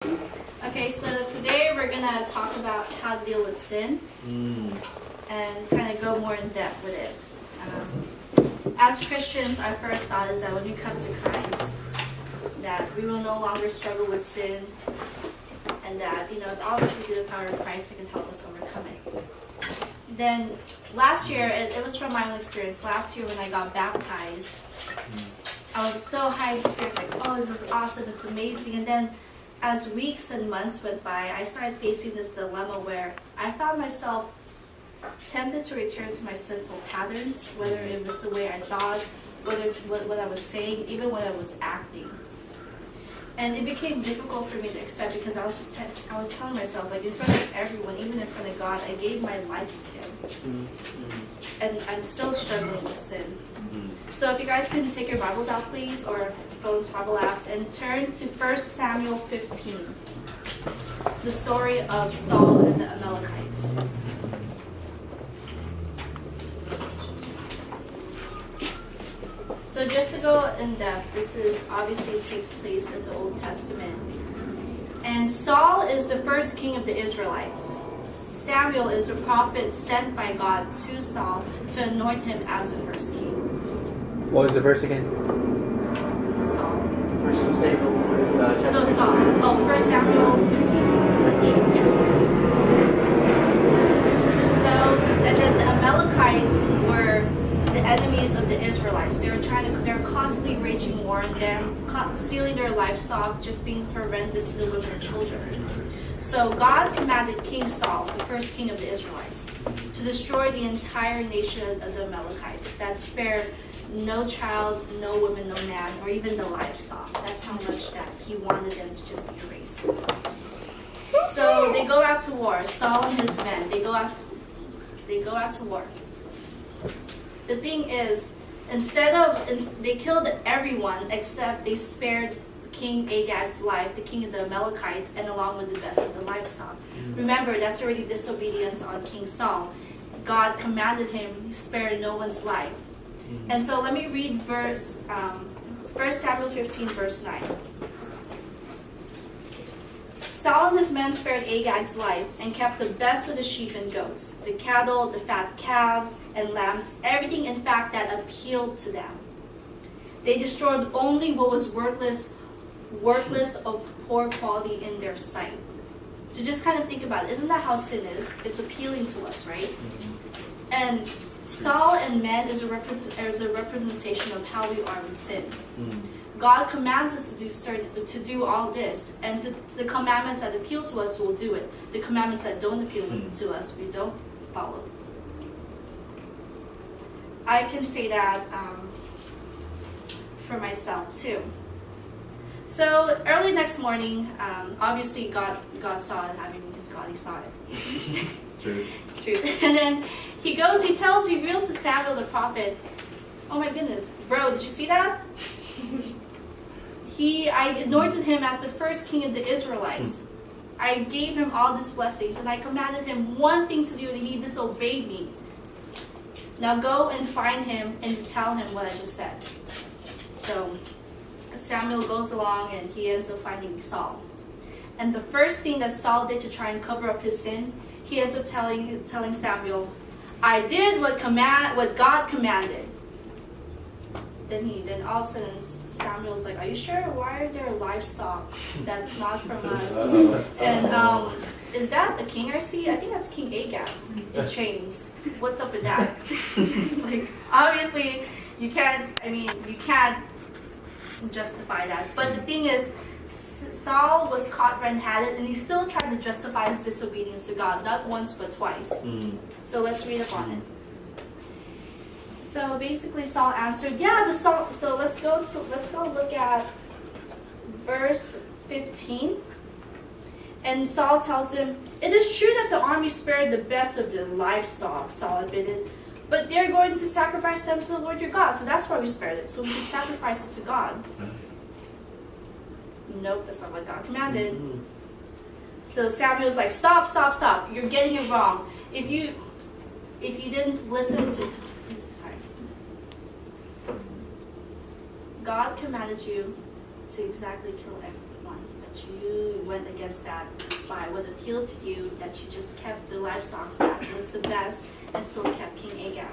Okay, so today we're gonna talk about how to deal with sin and kind of go more in depth with it. As Christians, our first thought is that when we come to Christ, that we will no longer struggle with sin, and that it's obviously through the power of Christ that can help us overcome it. Then last year, it was from my own experience. Last year when I got baptized, I was so high in spirit, like, oh, this is awesome, it's amazing. And then as weeks and months went by, I started facing this dilemma where I found myself tempted to return to my sinful patterns, whether it was the way I thought, whether what I was saying, even what I was acting. And it became difficult for me to accept because I was telling myself, like, in front of everyone, even in front of God, I gave my life to Him. And I'm still struggling with sin. So if you guys can take your Bibles out, please, or phones, Bible apps, and turn to 1 Samuel 15, the story of Saul and the Amalekites. So just to go in depth, this is obviously it takes place in the Old Testament. And Saul is the first king of the Israelites. Samuel is the prophet sent by God to Saul to anoint him as the first king. What was the verse again? Saul. First Samuel. No, Saul. Oh, 1 Samuel 15. So, and then the Amalekites were the enemies of the Israelites. They were constantly waging war on them, stealing their livestock, just being horrendously with their children. So God commanded King Saul, the first king of the Israelites, to destroy the entire nation of the Amalekites. That spared no child, no woman, no man, or even the livestock. That's how much that he wanted them to just be erased. So they go out to war. Saul and his men, they go out to war. The thing is, they killed everyone except they spared King Agag's life, the king of the Amalekites, and along with the best of the livestock. Remember, that's already disobedience on King Saul. God commanded him, spare no one's life. And so let me read 1 Samuel 15, verse 9. Saul and his men spared Agag's life and kept the best of the sheep and goats, the cattle, the fat calves and lambs, everything in fact that appealed to them. They destroyed only what was worthless of poor quality in their sight. So just kind of think about it. Isn't that how sin is? It's appealing to us, right? And Saul and men is a representation of how we are with sin. God commands us to do all this, and the commandments that appeal to us, will do it. The commandments that don't appeal to us, we don't follow. I can say that for myself too. So early next morning, obviously God saw it. I mean, He's God, He saw it. True. And then He reveals to Samuel the prophet, oh my goodness, bro, did you see that? I anointed him as the first king of the Israelites. I gave him all these blessings, and I commanded him one thing to do, and he disobeyed me. Now go and find him and tell him what I just said. So Samuel goes along, and he ends up finding Saul. And the first thing that Saul did to try and cover up his sin, he ends up telling Samuel, I did what God commanded. Then all of a sudden Samuel's like, are you sure? Why are there livestock that's not from us? And is that the king I see? I think that's King Agag in chains. What's up with that? Like, obviously you can't justify that. But the thing is, Saul was caught red-handed, and he still tried to justify his disobedience to God, not once but twice. So let's read up on it. So basically Saul answered, so let's go look at verse 15. And Saul tells him, it is true that the army spared the best of the livestock, Saul admitted, but they're going to sacrifice them to the Lord your God, so that's why we spared it, so we can sacrifice it to God. Nope, that's not what God commanded. So Samuel's like, stop, you're getting it wrong. If you didn't listen to, God commanded you to exactly kill everyone, But you went against that by what appealed to you, that you just kept the livestock that was the best and still kept King Agag.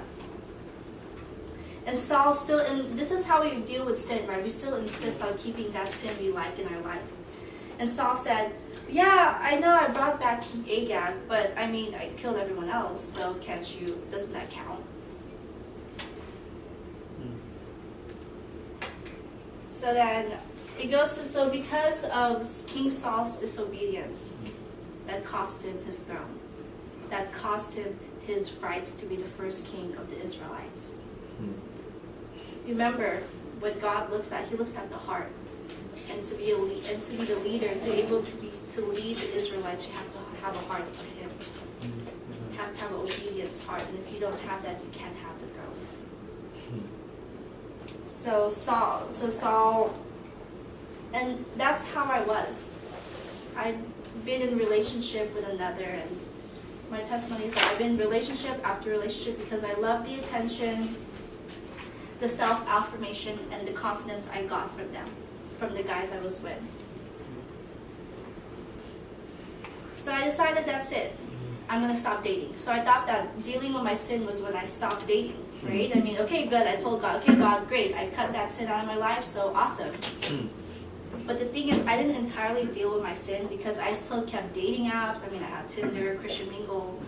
And Saul still, and this is how we deal with sin, right? We still insist on keeping that sin we like in our life. And Saul said, yeah, I know I brought back King Agag, but I mean, I killed everyone else, so doesn't that count? So then it goes to, so because of King Saul's disobedience, that cost him his throne, that cost him his rights to be the first king of the Israelites. Remember, what God looks at, He looks at the heart. And to be the leader, to lead the Israelites, you have to have a heart for Him. You have to have an obedience heart, and if you don't have that, you can't have the throne. So Saul, and that's how I was. I've been in relationship with another, and my testimony is that I've been relationship after relationship because I love the attention, the self-affirmation, and the confidence I got from them, from the guys I was with. So I decided that's it. I'm going to stop dating. So I thought that dealing with my sin was when I stopped dating, right? I mean, okay, good. I told God, okay, God, great. I cut that sin out of my life, so awesome. But the thing is, I didn't entirely deal with my sin because I still kept dating apps. I mean, I had Tinder, Christian Mingle,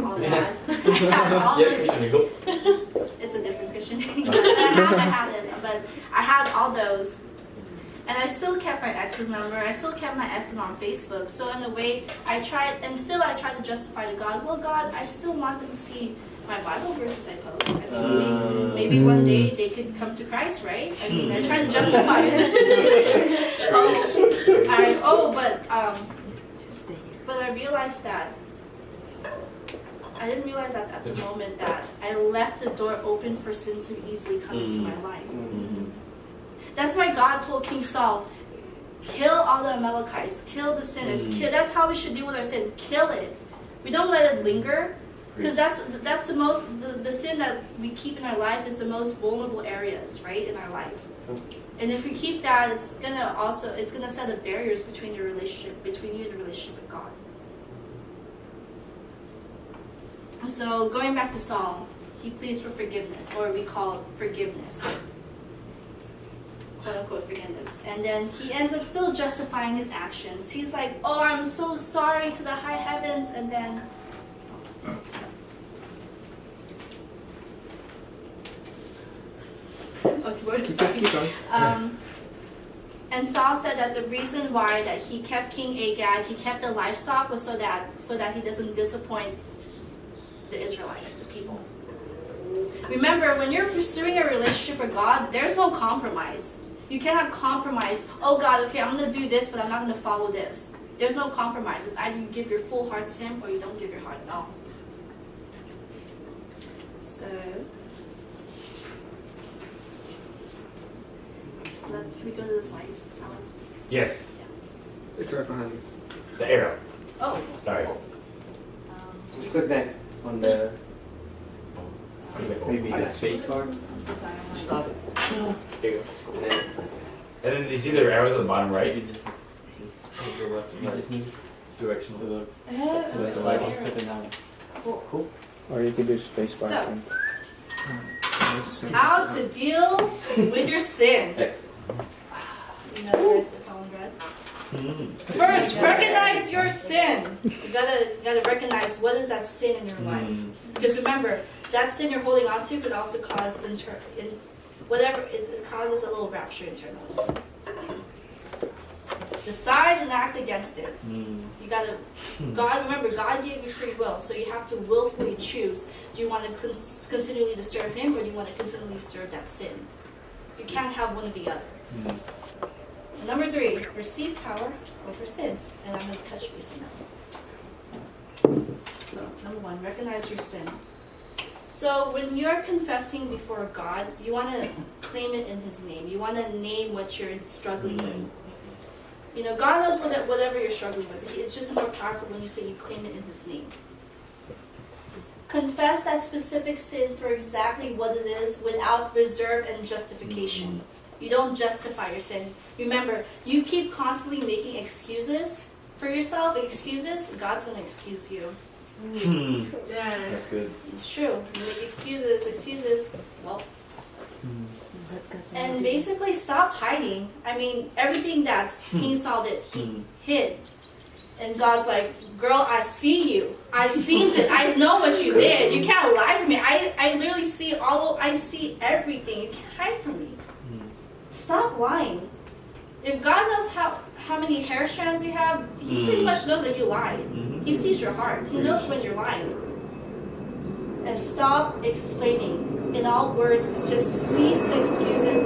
all that. I had all those. Christian Mingle. It's a different Christian Mingle. I had it, but I had all those. And I still kept my ex's number. I still kept my exes on Facebook. So in a way, I tried to justify to God, well, God, I still want them to see my Bible verses I post. I mean, maybe one day they could come to Christ, right? I mean, I tried to justify it. But I realized that I didn't realize that at the moment that I left the door open for sin to easily come into my life. That's why God told King Saul, kill all the Amalekites, kill the sinners. That's how we should deal with our sin. Kill it. We don't let it linger, because that's the sin that we keep in our life is the most vulnerable areas, right, in our life. And if we keep that, it's gonna set up barriers between you and the relationship with God. So going back to Saul, he pleads for forgiveness, or we call it forgiveness. Quote unquote forgiveness. And then he ends up still justifying his actions. He's like, oh, I'm so sorry to the high heavens, and then Keep going. And Saul said that the reason why that he kept King Agag, he kept the livestock, was so that he doesn't disappoint the Israelites, the people. Remember, when you're pursuing a relationship with God, there's no compromise. You cannot compromise, oh God, okay, I'm going to do this, but I'm not going to follow this. There's no compromise. It's either you give your full heart to Him or you don't give your heart at all. So, let's we go to the slides. Yes. It's right behind you. The arrow. Oh, Sorry. Just click next on the maybe I the got you. space bar. I'm so sorry. I'm Stop it. There you go. And then And then you see the arrows at the bottom right? you just you just need Direction to the to the slide on click it down. Cool. Or you can do space bar. So, thing. how to deal with your sin. X. You know, it's all in red. First, recognize your sin. You gotta recognize what is that sin in your life. Because remember, that sin you're holding on to could also cause it causes a little rapture internally. Decide and act against it. You gotta. Remember, God gave you free will, so you have to willfully choose. Do you want to continually to serve Him, or do you want to continually serve that sin? You can't have one or the other. Number 3, receive power over sin. And I'm going to touch base on that. So, number 1, recognize your sin. So, when you're confessing before God, you want to claim it in His name. You want to name what you're struggling with. You know, God knows whatever you're struggling with. It's just more powerful when you say you claim it in His name. Confess that specific sin for exactly what it is without reserve and justification. You don't justify your sin. Remember, you keep constantly making excuses for yourself, God's going to excuse you. That's good. It's true. You make excuses. Well, and basically stop hiding. I mean, everything that King Saul did, he hid. And God's like, girl, I see you. I seen it. I know what you did. You can't lie from me. I literally see I see everything. You can't hide from me. Stop lying. If God knows how many hair strands you have, He pretty much knows that you lied. He sees your heart. He knows when you're lying. And stop explaining. In all words, just cease the excuses,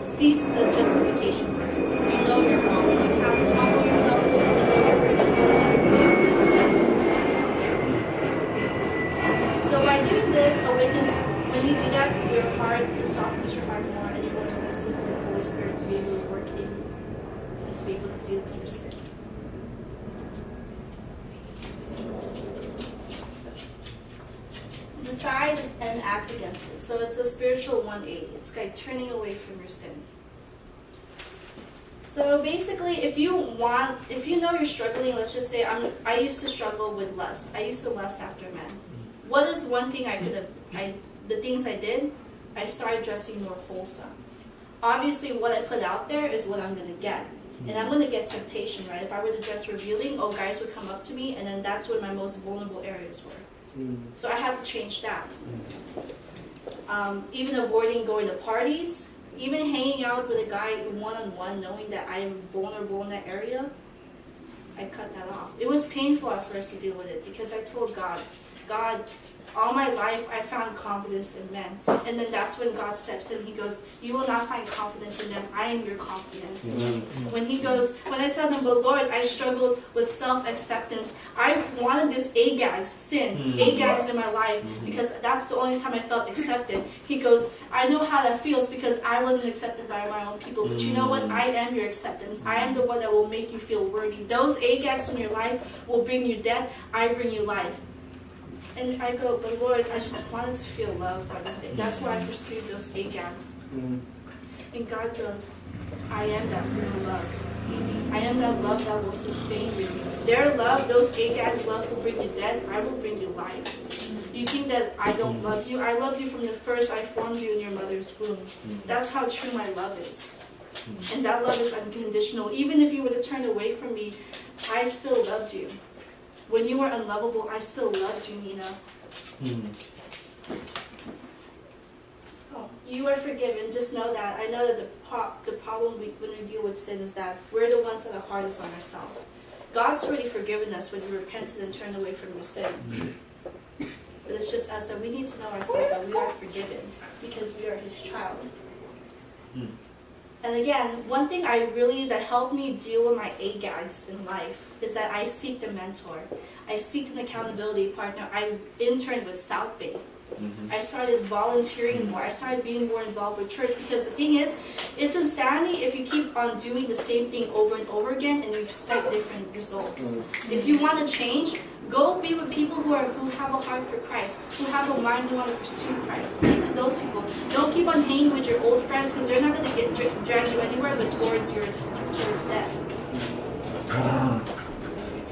cease the justification for it. You know you're wrong, and you have to humble yourself and offer the Holy Spirit to you. So by doing this, awakens. When you do that, your heart, it softens your heart more, and you're more sensitive to the Holy Spirit to be able to work in you and to be able to deal with your sin. Decide and act against it. So it's a spiritual 180. It's like turning away from your sin. So basically, if you know you're struggling, let's just say I used to struggle with lust. I used to lust after men. What is one thing the things I did? I started dressing more wholesome. Obviously, what I put out there is what I'm going to get. And I'm going to get temptation, right? If I were to dress revealing, guys would come up to me, and then that's where my most vulnerable areas were. So I had to change that. Even avoiding going to parties, even hanging out with a guy one-on-one, knowing that I am vulnerable in that area, I cut that off. It was painful at first to deal with it because I told God, all my life I found confidence in men. And then that's when God steps in. He goes, you will not find confidence in them. I am your confidence. When I tell them, but Lord, I struggled with self-acceptance. I wanted this sin, Agags in my life, because that's the only time I felt accepted. He goes, I know how that feels because I wasn't accepted by my own people. But you know what? I am your acceptance. I am the one that will make you feel worthy. Those Agags in your life will bring you death. I bring you life. And I go, but Lord, I just wanted to feel loved by this. That's why I pursued those Agags. And God goes, I am that real love. I am that love that will sustain you. Their love, those Agags' loves will bring you death. I will bring you life. You think that I don't love you? I loved you from the first I formed you in your mother's womb. That's how true my love is. And that love is unconditional. Even if you were to turn away from me, I still loved you. When you were unlovable, I still loved you, Nina. So, you are forgiven. Just know that. I know that the problem when we deal with sin is that we're the ones that are hardest on ourselves. God's already forgiven us when we repented and turned away from your sin. But it's just us that we need to know ourselves that we are forgiven because we are His child. And again, one thing that helped me deal with my Agags in life is that I seek a mentor. I seek an accountability partner. I interned with South Bay. I started volunteering more. I started being more involved with church because the thing is, it's insanity if you keep on doing the same thing over and over again and you expect different results. If you want to change, go be with people who have a heart for Christ, who have a mind who want to pursue Christ. Be with those people. Don't keep on hanging with your old friends because they're not going to drag you anywhere but towards death.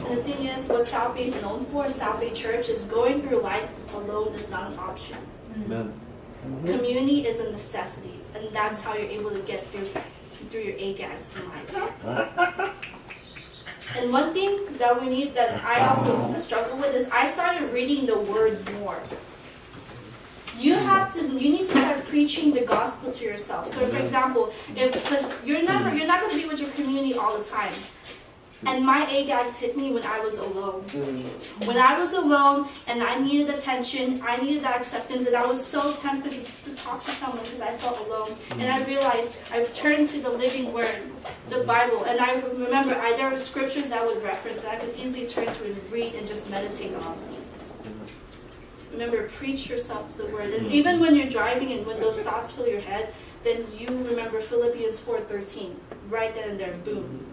And the thing is, what South Bay is known for, South Bay Church, is going through life alone is not an option. Amen. Community is a necessity, and that's how you're able to get through your Agags in life. And one thing that I also struggle with is I started reading the Word more. You need to start preaching the gospel to yourself. So, for example, because you're not going to be with your community all the time. And my Agags hit me when I was alone. When I was alone and I needed attention, I needed that acceptance, and I was so tempted to talk to someone because I felt alone. And I realized I turned to the living Word, the Bible, and I remember there were scriptures that I would reference that I could easily turn to and read and just meditate on. Remember, preach yourself to the Word. And even when you're driving and when those thoughts fill your head, then you remember Philippians 4:13. Right then and there, boom.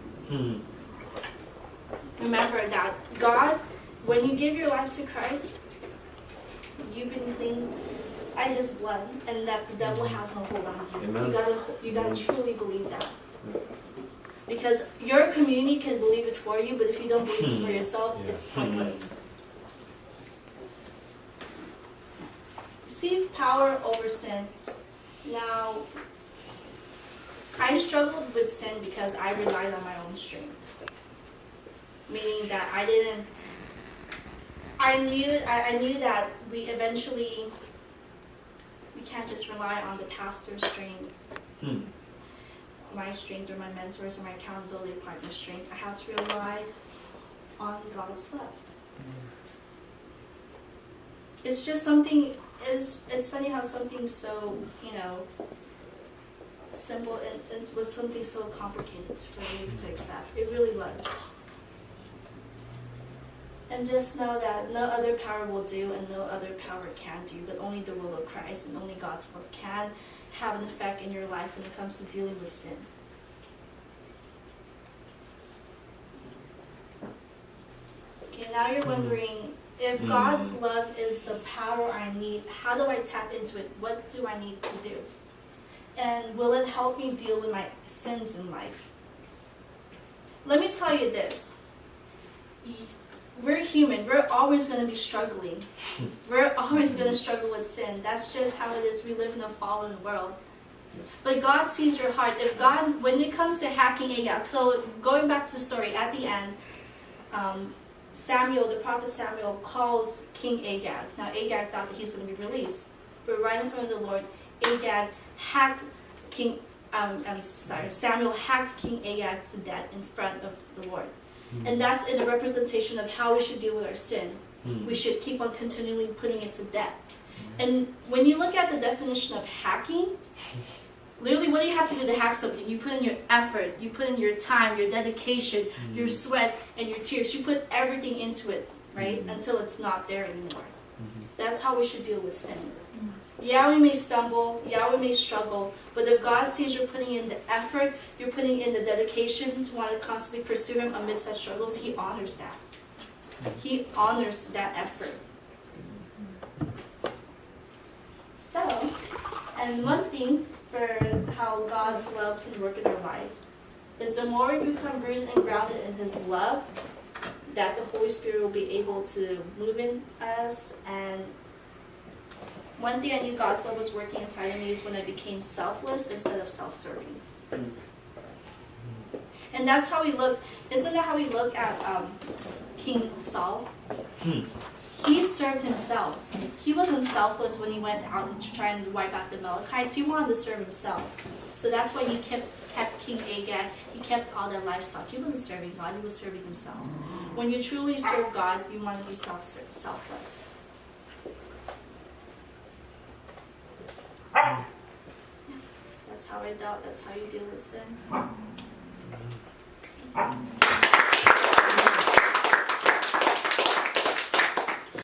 Remember that God, when you give your life to Christ, you've been clean. by His blood, and that the devil has no hold on you. Amen. You gotta truly believe that. Because your community can believe it for you, but if you don't believe it for yourself, Yeah. it's pointless. Receive power over sin. Now, I struggled with sin because I relied on my own strength. Meaning that I knew that we can't just rely on the pastor's strength, my strength, or my mentors, or my accountability partner's strength. I have to rely on God's love. It's just something, it's funny how something so, simple, it was something so complicated for me to accept. It really was. And just know that no other power will do and no other power can do, but only the will of Christ and only God's love can have an effect in your life when it comes to dealing with sin. Okay, now you're wondering, if God's love is the power I need, how do I tap into it? What do I need to do? And will it help me deal with my sins in life? Let me tell you this. We're human. We're always going to be struggling. We're always going to struggle with sin. That's just how it is. We live in a fallen world. But God sees your heart. If God, when it comes to hacking Agag, so going back to the story, at the end, Samuel, the prophet Samuel, calls King Agag. Now Agag thought that he's going to be released. But right in front of the Lord, Agag hacked Samuel hacked King Agag to death in front of the Lord. And that's in a representation of how we should deal with our sin. We should keep on continually putting it to death. And when you look at the definition of hacking, literally what do you have to do to hack something? You put in your effort, you put in your time, your dedication, your sweat, and your tears. You put everything into it, right? Until it's not there anymore. That's how we should deal with sin. Yeah, we may stumble, yeah, we may struggle, but if God sees you're putting in the effort, you're putting in the dedication to want to constantly pursue Him amidst such struggles, He honors that. He honors that effort. So, and one thing for how God's love can work in your life is the more you become rooted and grounded in His love, that the Holy Spirit will be able to move in us. And one thing I knew God's love was working inside of me is when I became selfless instead of self-serving. And that's how we look. Isn't that how we look at King Saul? He served himself. He wasn't selfless when he went out to try and wipe out the Amalekites. He wanted to serve himself. So that's why he kept King Agag. He kept all that livestock. He wasn't serving God. He was serving himself. When you truly serve God, you want to be selfless. That's how I dealt. That's how you deal with sin.